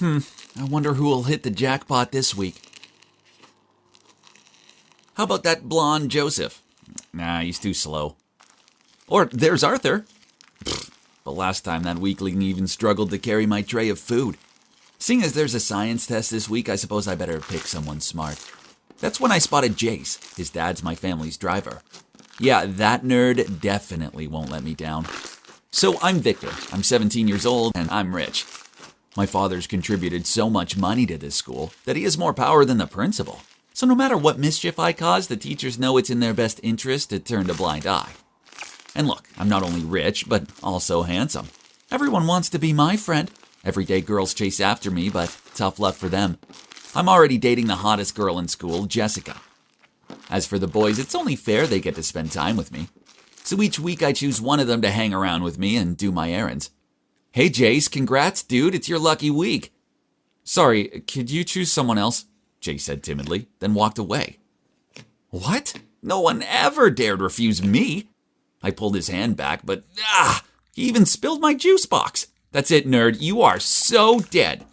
I wonder who will hit the jackpot this week. How about that blonde Joseph? Nah, he's too slow. Or there's Arthur. But last time that weakling even struggled to carry my tray of food. Seeing as there's a science test this week, I suppose I better pick someone smart. That's when I spotted Jace. His dad's my family's driver. Yeah, that nerd definitely won't let me down. So I'm Victor. I'm 17 years old and I'm rich. My father's contributed so much money to this school that he has more power than the principal. So no matter what mischief I cause, the teachers know it's in their best interest to turn a blind eye. And look, I'm not only rich, but also handsome. Everyone wants to be my friend. Everyday girls chase after me, but tough luck for them. I'm already dating the hottest girl in school, Jessica. As for the boys, it's only fair they get to spend time with me. So each week I choose one of them to hang around with me and do my errands. Hey Jace, congrats dude, it's your lucky week. Sorry, could you choose someone else? Jace said timidly, then walked away. What? No one ever dared refuse me. I pulled his hand back, but he even spilled my juice box. That's it, nerd, you are so dead.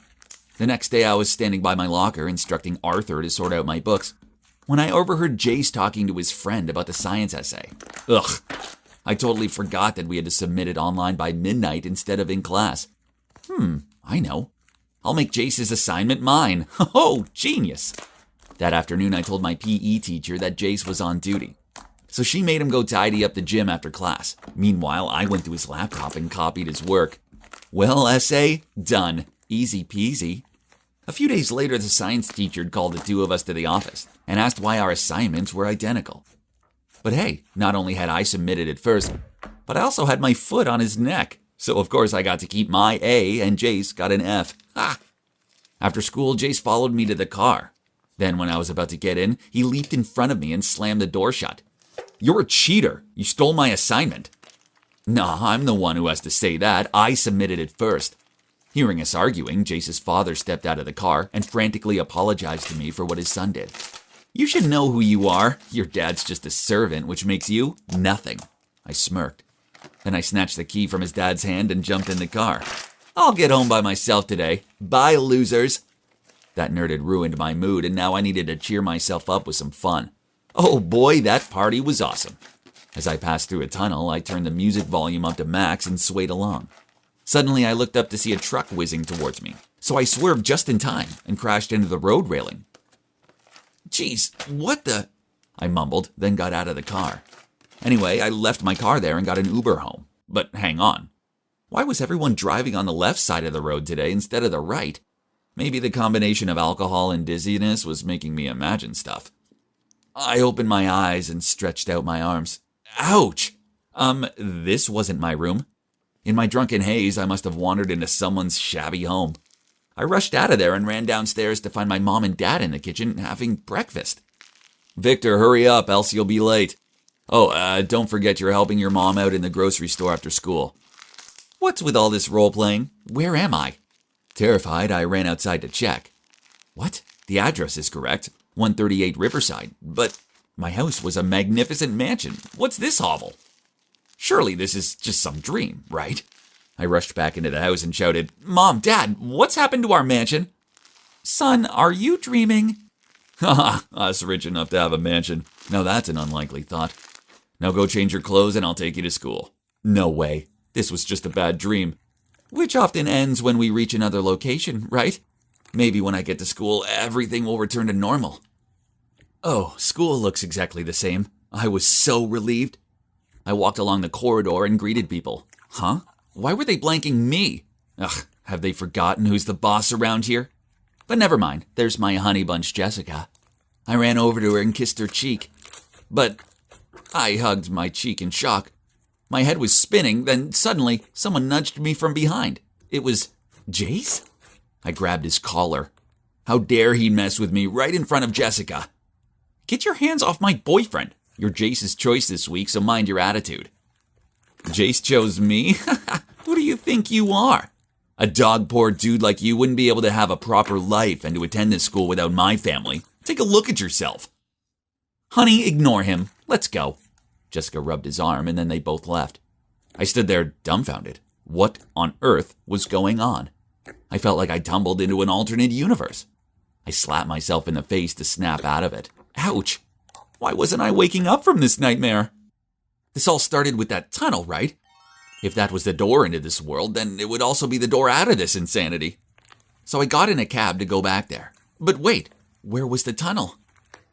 The next day I was standing by my locker instructing Arthur to sort out my books when I overheard Jace talking to his friend about the science essay. Ugh, I totally forgot that we had to submit it online by midnight instead of in class. I know. I'll make Jace's assignment mine. Oh, genius. That afternoon I told my PE teacher that Jace was on duty. So she made him go tidy up the gym after class. Meanwhile, I went to his laptop and copied his work. Well, essay, done. Easy peasy. A few days later, the science teacher called the two of us to the office and asked why our assignments were identical. But hey, not only had I submitted it first, but I also had my foot on his neck. So of course I got to keep my A and Jace got an F. Ha! After school, Jace followed me to the car. Then when I was about to get in, he leaped in front of me and slammed the door shut. You're a cheater. You stole my assignment. Nah, I'm the one who has to say that. I submitted it first. Hearing us arguing, Jace's father stepped out of the car and frantically apologized to me for what his son did. You should know who you are. Your dad's just a servant, which makes you nothing. I smirked. Then I snatched the key from his dad's hand and jumped in the car. I'll get home by myself today. Bye, losers. That nerd had ruined my mood, and now I needed to cheer myself up with some fun. Oh boy, that party was awesome. As I passed through a tunnel, I turned the music volume up to max and swayed along. Suddenly, I looked up to see a truck whizzing towards me, so I swerved just in time and crashed into the road railing. Jeez, what the? I mumbled, then got out of the car. Anyway, I left my car there and got an Uber home. But hang on. Why was everyone driving on the left side of the road today instead of the right? Maybe the combination of alcohol and dizziness was making me imagine stuff. I opened my eyes and stretched out my arms. Ouch! This wasn't my room. In my drunken haze, I must have wandered into someone's shabby home. I rushed out of there and ran downstairs to find my mom and dad in the kitchen having breakfast. Victor, hurry up, else you'll be late. Oh, don't forget you're helping your mom out in the grocery store after school. What's with all this role-playing? Where am I? Terrified, I ran outside to check. What? The address is correct. 138 Riverside. But my house was a magnificent mansion. What's this hovel? Surely this is just some dream, right? I rushed back into the house and shouted, Mom, Dad, what's happened to our mansion? Son, are you dreaming? Haha, us rich enough to have a mansion. Now that's an unlikely thought. Now go change your clothes and I'll take you to school. No way. This was just a bad dream. Which often ends when we reach another location, right? Maybe when I get to school, everything will return to normal. Oh, school looks exactly the same. I was so relieved. I walked along the corridor and greeted people. Huh? Why were they blanking me? Ugh, have they forgotten who's the boss around here? But never mind, there's my honey bunch Jessica. I ran over to her and kissed her cheek. But I hugged my cheek in shock. My head was spinning, then suddenly someone nudged me from behind. It was Jace? I grabbed his collar. How dare he mess with me right in front of Jessica? Get your hands off my boyfriend. You're Jace's choice this week, so mind your attitude. Jace chose me? Who do you think you are? A dog-poor dude like you wouldn't be able to have a proper life and to attend this school without my family. Take a look at yourself. Honey, ignore him. Let's go. Jessica rubbed his arm and then they both left. I stood there dumbfounded. What on earth was going on? I felt like I tumbled into an alternate universe. I slapped myself in the face to snap out of it. Ouch! Why wasn't I waking up from this nightmare? This all started with that tunnel, right? If that was the door into this world, then it would also be the door out of this insanity. So I got in a cab to go back there. But wait, where was the tunnel?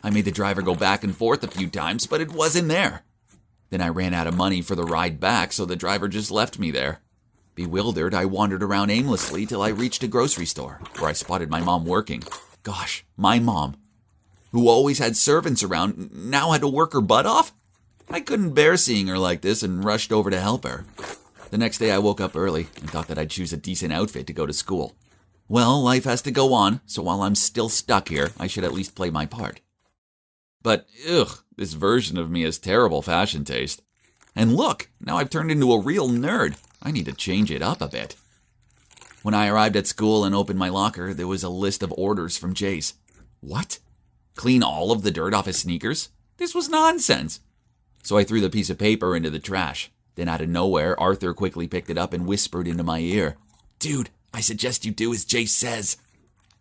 I made the driver go back and forth a few times, but it wasn't there. Then I ran out of money for the ride back, so the driver just left me there. Bewildered, I wandered around aimlessly till I reached a grocery store, where I spotted my mom working. Gosh, my mom, who always had servants around, now had to work her butt off? I couldn't bear seeing her like this and rushed over to help her. The next day I woke up early and thought that I'd choose a decent outfit to go to school. Well, life has to go on, so while I'm still stuck here, I should at least play my part. But, this version of me has terrible fashion taste. And look, now I've turned into a real nerd. I need to change it up a bit. When I arrived at school and opened my locker, there was a list of orders from Jace. What? Clean all of the dirt off his sneakers? This was nonsense. So I threw the piece of paper into the trash. Then out of nowhere, Arthur quickly picked it up and whispered into my ear. Dude, I suggest you do as Jace says.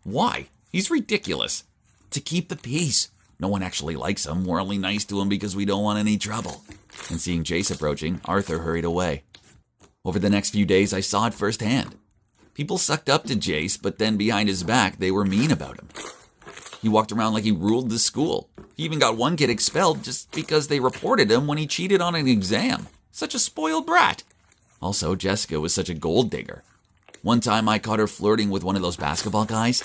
Why? He's ridiculous. To keep the peace. No one actually likes him. We're only nice to him because we don't want any trouble. And seeing Jace approaching, Arthur hurried away. Over the next few days, I saw it firsthand. People sucked up to Jace, but then behind his back, they were mean about him. He walked around like he ruled the school. He even got one kid expelled just because they reported him when he cheated on an exam. Such a spoiled brat. Also, Jessica was such a gold digger. One time I caught her flirting with one of those basketball guys.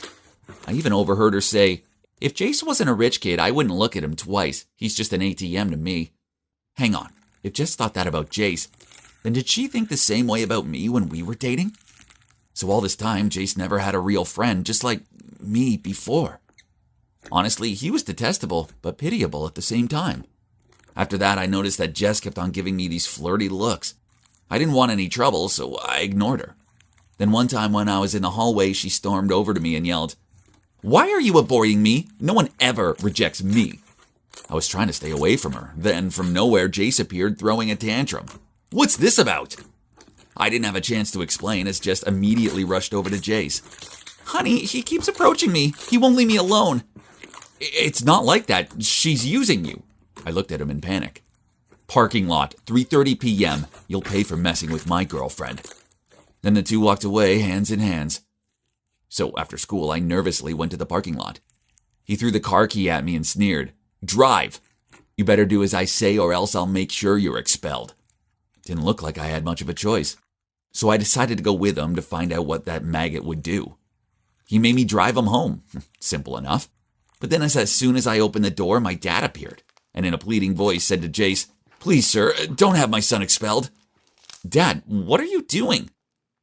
I even overheard her say, if Jace wasn't a rich kid, I wouldn't look at him twice. He's just an ATM to me. Hang on, if Jess thought that about Jace, then did she think the same way about me when we were dating? So all this time, Jace never had a real friend, just like me before. Honestly, he was detestable, but pitiable at the same time. After that, I noticed that Jess kept on giving me these flirty looks. I didn't want any trouble, so I ignored her. Then one time when I was in the hallway, she stormed over to me and yelled, "Why are you avoiding me? No one ever rejects me." I was trying to stay away from her. Then, from nowhere, Jace appeared throwing a tantrum. "What's this about?" I didn't have a chance to explain as Jess immediately rushed over to Jace. "Honey, he keeps approaching me. He won't leave me alone." "It's not like that. She's using you." I looked at him in panic. "Parking lot, 3:30 p.m. You'll pay for messing with my girlfriend." Then the two walked away, hands in hands. So after school, I nervously went to the parking lot. He threw the car key at me and sneered, "Drive! You better do as I say or else I'll make sure you're expelled." Didn't look like I had much of a choice. So I decided to go with him to find out what that maggot would do. He made me drive him home. Simple enough. But then as soon as I opened the door, my dad appeared, and in a pleading voice said to Jace, "Please, sir, don't have my son expelled." "Dad, what are you doing?"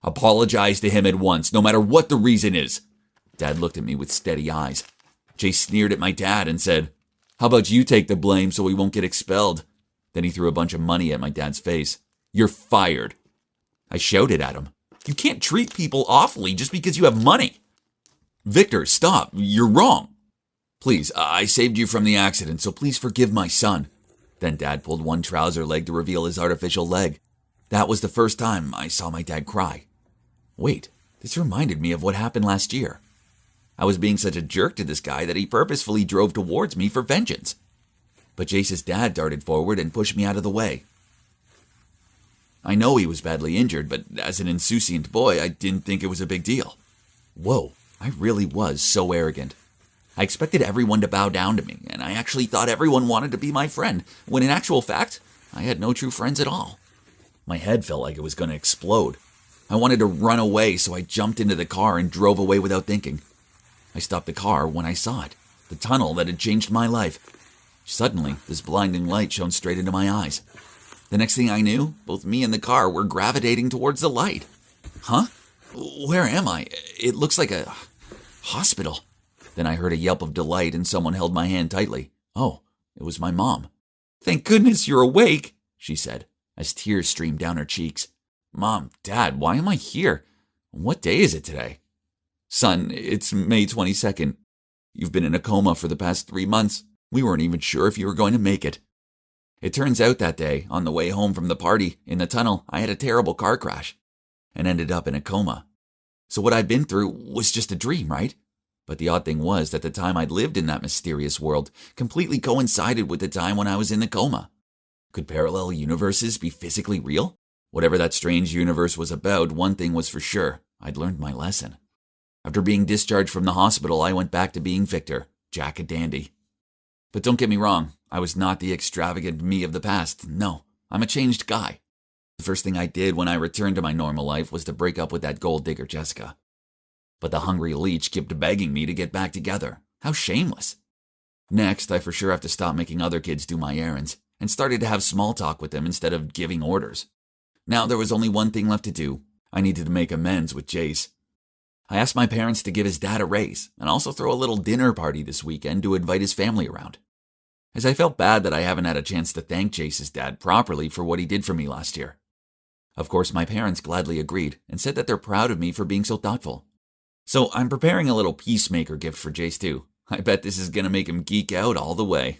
"Apologize to him at once, no matter what the reason is." Dad looked at me with steady eyes. Jace sneered at my dad and said, "How about you take the blame so he won't get expelled?" Then he threw a bunch of money at my dad's face. "You're fired." I shouted at him, "You can't treat people awfully just because you have money." "Victor, stop. You're wrong." "Please, I saved you from the accident, so please forgive my son." Then Dad pulled one trouser leg to reveal his artificial leg. That was the first time I saw my dad cry. Wait, this reminded me of what happened last year. I was being such a jerk to this guy that he purposefully drove towards me for vengeance. But Jace's dad darted forward and pushed me out of the way. I know he was badly injured, but as an insouciant boy, I didn't think it was a big deal. Whoa, I really was so arrogant. I expected everyone to bow down to me, and I actually thought everyone wanted to be my friend, when in actual fact, I had no true friends at all. My head felt like it was going to explode. I wanted to run away, so I jumped into the car and drove away without thinking. I stopped the car when I saw it, the tunnel that had changed my life. Suddenly, this blinding light shone straight into my eyes. The next thing I knew, both me and the car were gravitating towards the light. Huh? Where am I? It looks like a hospital. Then I heard a yelp of delight and someone held my hand tightly. Oh, it was my mom. "Thank goodness you're awake," she said, as tears streamed down her cheeks. "Mom, Dad, why am I here? What day is it today?" "Son, it's May 22nd. You've been in a coma for the past 3 months. We weren't even sure if you were going to make it." It turns out that day, on the way home from the party, in the tunnel, I had a terrible car crash and ended up in a coma. So what I'd been through was just a dream, right? But the odd thing was that the time I'd lived in that mysterious world completely coincided with the time when I was in the coma. Could parallel universes be physically real? Whatever that strange universe was about, one thing was for sure. I'd learned my lesson. After being discharged from the hospital, I went back to being Victor, Jack a dandy. But don't get me wrong, I was not the extravagant me of the past. No, I'm a changed guy. The first thing I did when I returned to my normal life was to break up with that gold digger Jessica. But the hungry leech kept begging me to get back together. How shameless. Next, I for sure have to stop making other kids do my errands, and started to have small talk with them instead of giving orders. Now there was only one thing left to do. I needed to make amends with Jace. I asked my parents to give his dad a raise, and also throw a little dinner party this weekend to invite his family around. As I felt bad that I haven't had a chance to thank Jace's dad properly for what he did for me last year. Of course, my parents gladly agreed and said that they're proud of me for being so thoughtful. So I'm preparing a little peacemaker gift for Jace too. I bet this is going to make him geek out all the way.